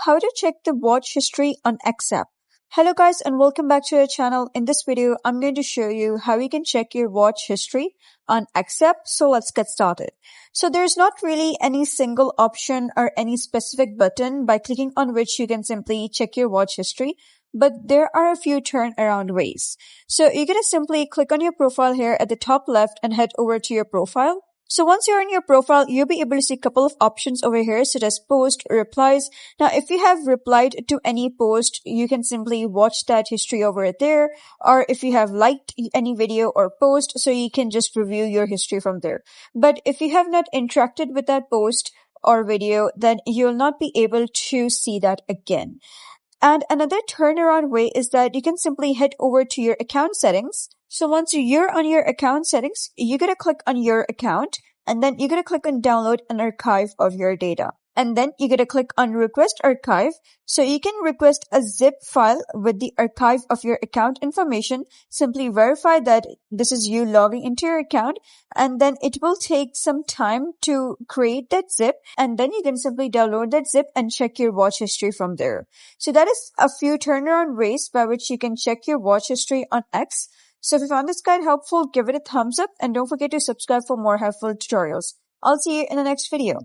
how to check the watch history on X app. Hello guys and welcome back to our channel. In this video, I'm going to show you how you can check your watch history on X app. So let's get started. So there's not really any single option or any specific button by clicking on which you can simply check your watch history, but there are a few turnaround ways. So you're going to simply click on your profile here at the top left and head over to your profile. So once you're in your profile, you'll be able to see a couple of options over here, such as post, replies. Now, if you have replied to any post, you can simply watch that history over there. Or if you have liked any video or post, so you can just review your history from there. But if you have not interacted with that post or video, then you'll not be able to see that again. And another turnaround way is that you can simply head over to your account settings. So once you're on your account settings, you're going to click on your account and then you're going to click on download an archive of your data. And then you're going to click on request archive. So you can request a zip file with the archive of your account information. Simply verify that this is you logging into your account, and then it will take some time to create that zip. And then you can simply download that zip and check your watch history from there. So that is a few turnaround ways by which you can check your watch history on X. So if you found this guide helpful, give it a thumbs up and don't forget to subscribe for more helpful tutorials. I'll see you in the next video.